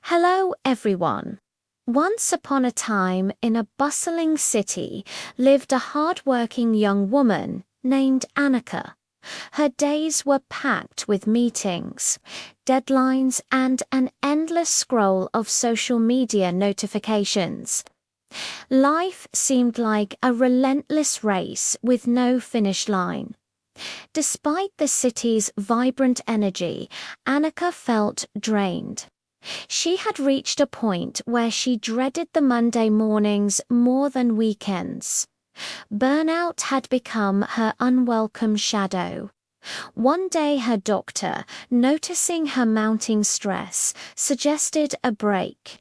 Hello, everyone. Once upon a time, in a bustling city, lived a hard-working young woman named Anika. Her days were packed with meetings, deadlines, and an endless scroll of social media notifications. Life seemed like a relentless race with no finish line. Despite the city's vibrant energy, Anika felt drained. She had reached a point where she dreaded the Monday mornings more than weekends. Burnout had become her unwelcome shadow. One day her doctor, noticing her mounting stress, suggested a break.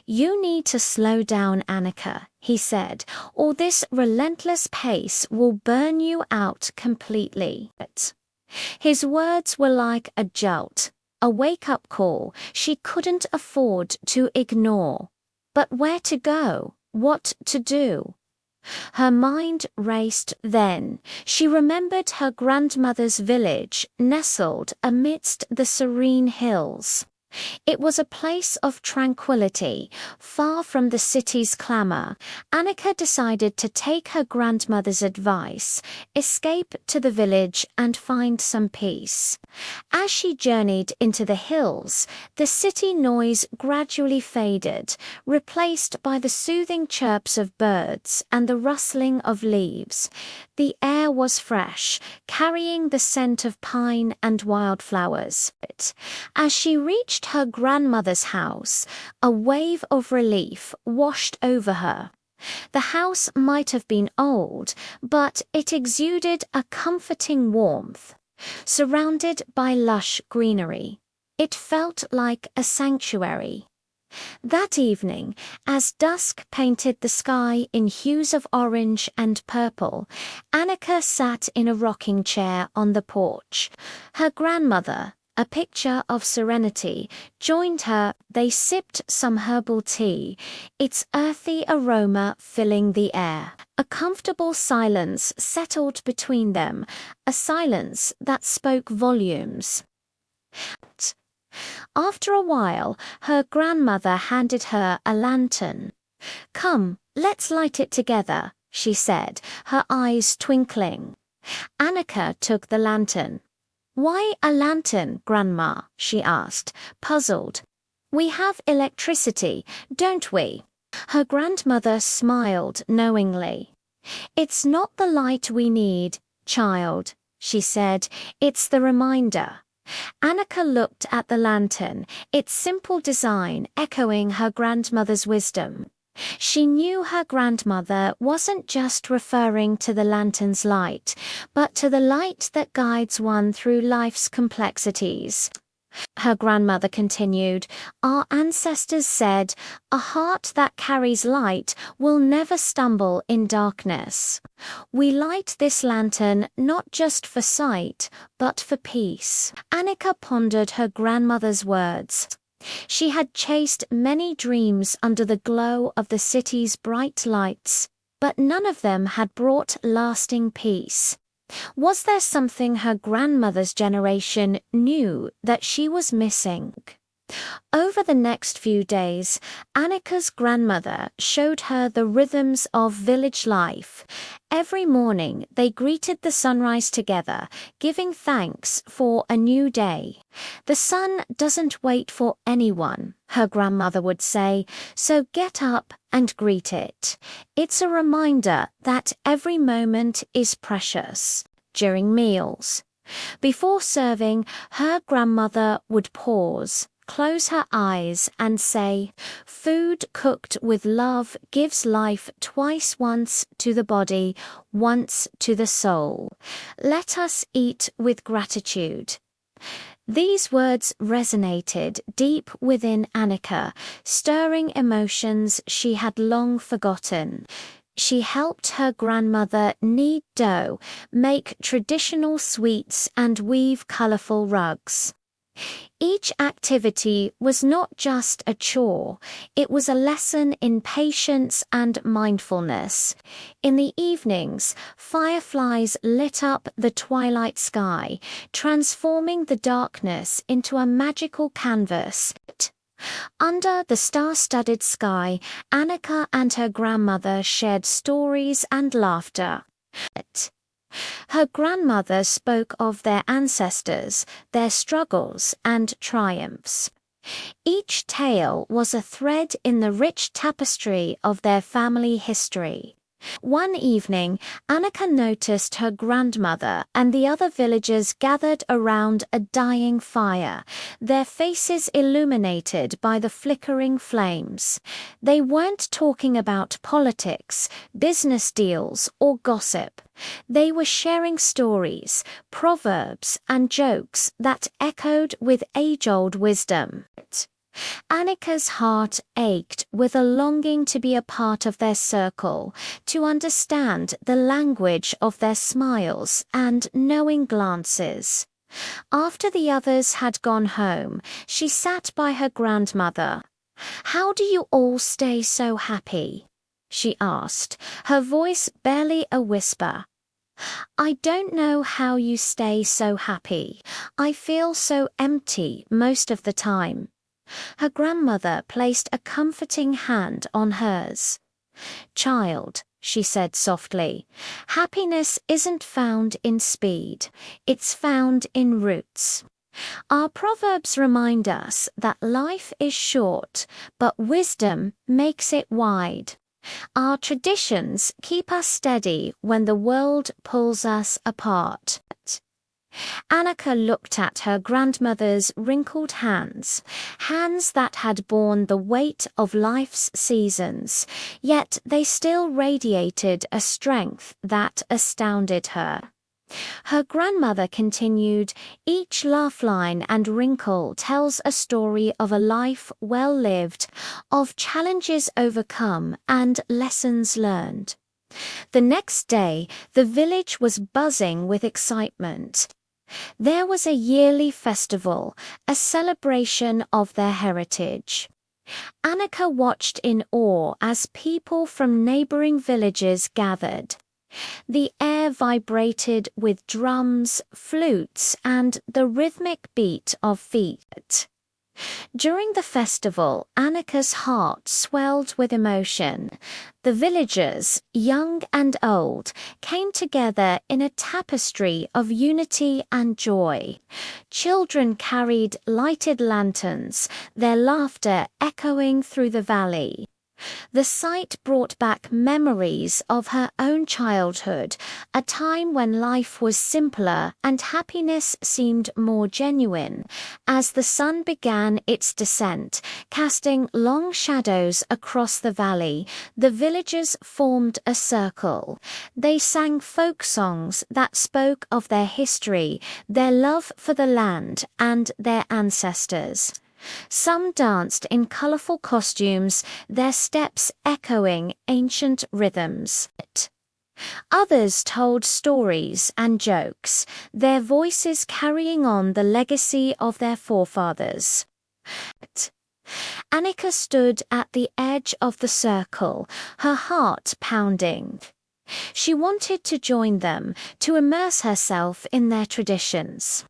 "You need to slow down, Anika," he said, "or this relentless pace will burn you out completely." His words were like a jolt, a wake-up call she couldn't afford to ignore. But where to go? What to do? Her mind raced. Then she remembered her grandmother's village nestled amidst the serene hills. It was a place of tranquility, far from the city's clamor. Anika decided to take her grandmother's advice, escape to the village and find some peace. As she journeyed into the hills, the city noise gradually faded, replaced by the soothing chirps of birds and the rustling of leaves. The air was fresh, carrying the scent of pine and wildflowers. As she reached her grandmother's house, a wave of relief washed over her. The house might have been old, but it exuded a comforting warmth. Surrounded by lush greenery, it felt like a sanctuary. That evening, as dusk painted the sky in hues of orange and purple, Anika sat in a rocking chair on the porch. Her grandmother, a picture of serenity, joined her. They sipped some herbal tea, its earthy aroma filling the air. A comfortable silence settled between them, a silence that spoke volumes. After a while, her grandmother handed her a lantern. "Come, let's light it together," she said, her eyes twinkling. Anika took the lantern. "Why a lantern, Grandma?" she asked, puzzled. "We have electricity, don't we?" Her grandmother smiled knowingly. "It's not the light we need, child," she said. "It's the reminder." Anika looked at the lantern, its simple design echoing her grandmother's wisdom. She knew her grandmother wasn't just referring to the lantern's light, but to the light that guides one through life's complexities. Her grandmother continued, "Our ancestors said, 'A heart that carries light will never stumble in darkness.' We light this lantern not just for sight, but for peace." Anika pondered her grandmother's words. She had chased many dreams under the glow of the city's bright lights, but none of them had brought lasting peace. Was there something her grandmother's generation knew that she was missing? Over the next few days, Anika's grandmother showed her the rhythms of village life. Every morning, they greeted the sunrise together, giving thanks for a new day. "The sun doesn't wait for anyone," her grandmother would say, "so get up and greet it. It's a reminder that every moment is precious." During meals, before serving, her grandmother would pause, close her eyes and say, "Food cooked with love gives life twice, once to the body, once to the soul. Let us eat with gratitude." These words resonated deep within Anika, stirring emotions she had long forgotten. She helped her grandmother knead dough, make traditional sweets, and weave colorful rugs. Each activity was not just a chore, it was a lesson in patience and mindfulness. In the evenings, fireflies lit up the twilight sky, transforming the darkness into a magical canvas. Under the star-studded sky, Anika and her grandmother shared stories and laughter. Her grandmother spoke of their ancestors, their struggles and triumphs. Each tale was a thread in the rich tapestry of their family history. One evening, Anika noticed her grandmother and the other villagers gathered around a dying fire, their faces illuminated by the flickering flames. They weren't talking about politics, business deals, or gossip. They were sharing stories, proverbs, and jokes that echoed with age-old wisdom. Anika's heart ached with a longing to be a part of their circle, to understand the language of their smiles and knowing glances. After the others had gone home, she sat by her grandmother. "How do you all stay so happy?" she asked, her voice barely a whisper. "I don't know how you stay so happy. I feel so empty most of the time." Her grandmother placed a comforting hand on hers. "Child," she said softly, "happiness isn't found in speed, it's found in roots." Our proverbs remind us that life is short, but wisdom makes it wide. Our traditions keep us steady when the world pulls us apart. Anika looked at her grandmother's wrinkled hands, hands that had borne the weight of life's seasons, yet they still radiated a strength that astounded her. Her grandmother continued, "Each laugh line and wrinkle tells a story of a life well lived, of challenges overcome and lessons learned." The next day, the village was buzzing with excitement. There was a yearly festival, a celebration of their heritage. Anika watched in awe as people from neighboring villages gathered. The air vibrated with drums, flutes, and the rhythmic beat of feet. During the festival, Anika's heart swelled with emotion. The villagers, young and old, came together in a tapestry of unity and joy. Children carried lighted lanterns, their laughter echoing through the valley. The sight brought back memories of her own childhood, a time when life was simpler and happiness seemed more genuine. As the sun began its descent, casting long shadows across the valley, the villagers formed a circle. They sang folk songs that spoke of their history, their love for the land, and their ancestors. Some danced in colorful costumes, their steps echoing ancient rhythms. Others told stories and jokes, their voices carrying on the legacy of their forefathers. Anika stood at the edge of the circle, her heart pounding. She wanted to join them, to immerse herself in their traditions.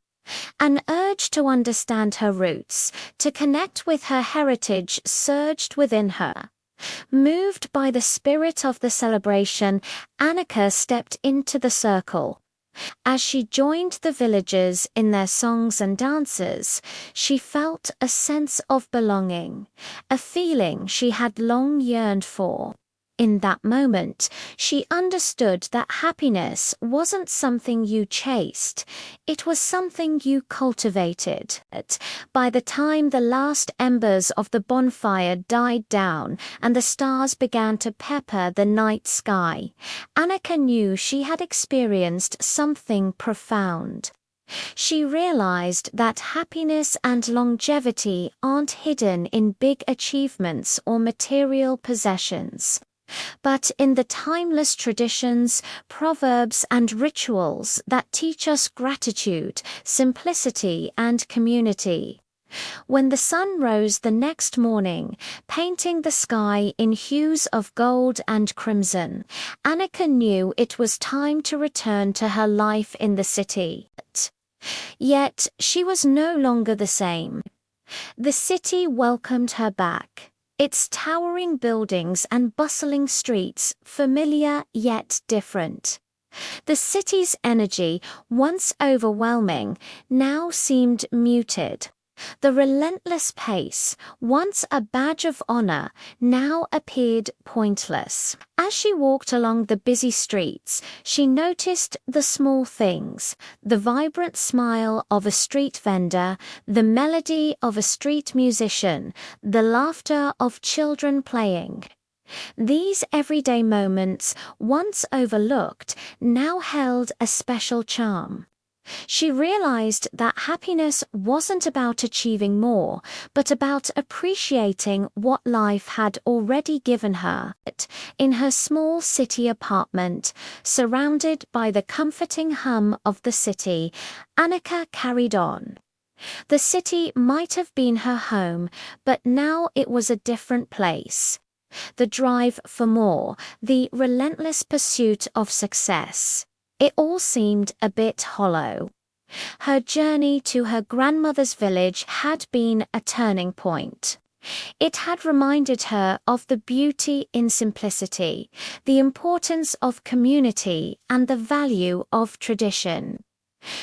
An urge to understand her roots, to connect with her heritage surged within her. Moved by the spirit of the celebration, Anika stepped into the circle. As she joined the villagers in their songs and dances, she felt a sense of belonging, a feeling she had long yearned for. In that moment, she understood that happiness wasn't something you chased, it was something you cultivated. By the time the last embers of the bonfire died down and the stars began to pepper the night sky, Anika knew she had experienced something profound. She realized that happiness and longevity aren't hidden in big achievements or material possessions. but in the timeless traditions, proverbs, and rituals that teach us gratitude, simplicity, and community. When the sun rose the next morning, painting the sky in hues of gold and crimson, Anika knew it was time to return to her life in the city. Yet she was no longer the same. The city welcomed her back. Its towering buildings and bustling streets, familiar yet different. The city's energy, once overwhelming, now seemed muted. The relentless pace, once a badge of honor, now appeared pointless. As she walked along the busy streets, she noticed the small things: the vibrant smile of a street vendor, the melody of a street musician, the laughter of children playing. These everyday moments, once overlooked, now held a special charm. She realized that happiness wasn't about achieving more, but about appreciating what life had already given her. In her small city apartment, surrounded by the comforting hum of the city, Anika carried on. The city might have been her home, but now it was a different place. The drive for more, the relentless pursuit of success. It all seemed a bit hollow. Her journey to her grandmother's village had been a turning point. It had reminded her of the beauty in simplicity, the importance of community, and the value of tradition.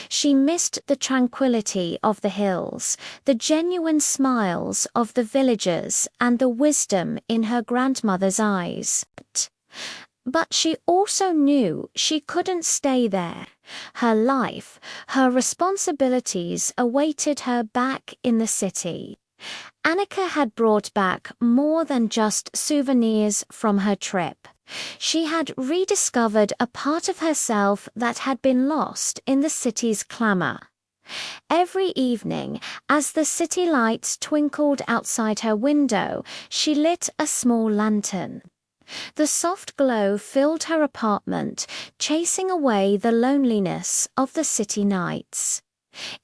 She missed the tranquility of the hills, the genuine smiles of the villagers, and the wisdom in her grandmother's eyes. But she also knew she couldn't stay there. Her life, her responsibilities awaited her back in the city. Anika had brought back more than just souvenirs from her trip. She had rediscovered a part of herself that had been lost in the city's clamor. Every evening, as the city lights twinkled outside her window, she lit a small lantern. The soft glow filled her apartment, chasing away the loneliness of the city nights.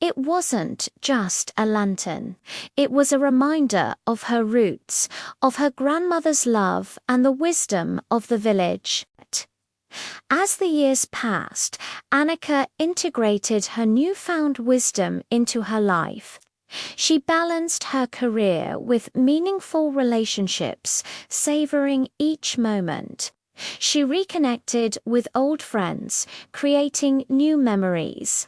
It wasn't just a lantern. It was a reminder of her roots, of her grandmother's love, and the wisdom of the village. As the years passed, Anika integrated her newfound wisdom into her life. She balanced her career with meaningful relationships, savoring each moment. She reconnected with old friends, creating new memories.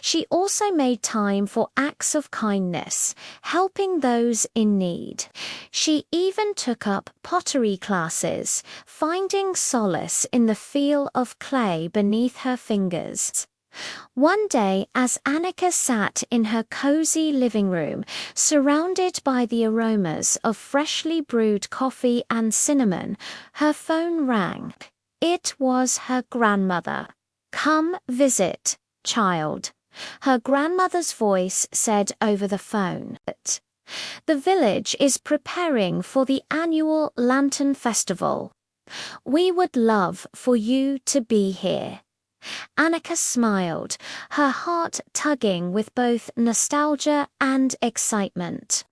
She also made time for acts of kindness, helping those in need. She even took up pottery classes, finding solace in the feel of clay beneath her fingers. One day, as Anika sat in her cozy living room, surrounded by the aromas of freshly brewed coffee and cinnamon, her phone rang. It was her grandmother. "Come visit, child," her grandmother's voice said over the phone. "The village is preparing for the annual Lantern Festival. We would love for you to be here." Anika smiled, her heart tugging with both nostalgia and excitement.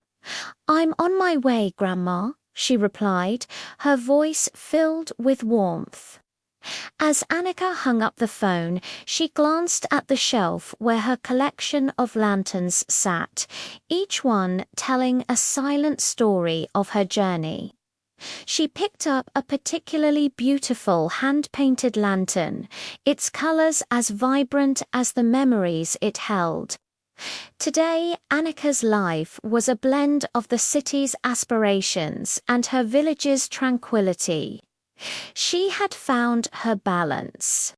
"I'm on my way, Grandma," she replied, her voice filled with warmth. As Anika hung up the phone, she glanced at the shelf where her collection of lanterns sat, each one telling a silent story of her journey. She picked up a particularly beautiful hand-painted lantern, its colors as vibrant as the memories it held. Today, Anika's life was a blend of the city's aspirations and her village's tranquility. She had found her balance.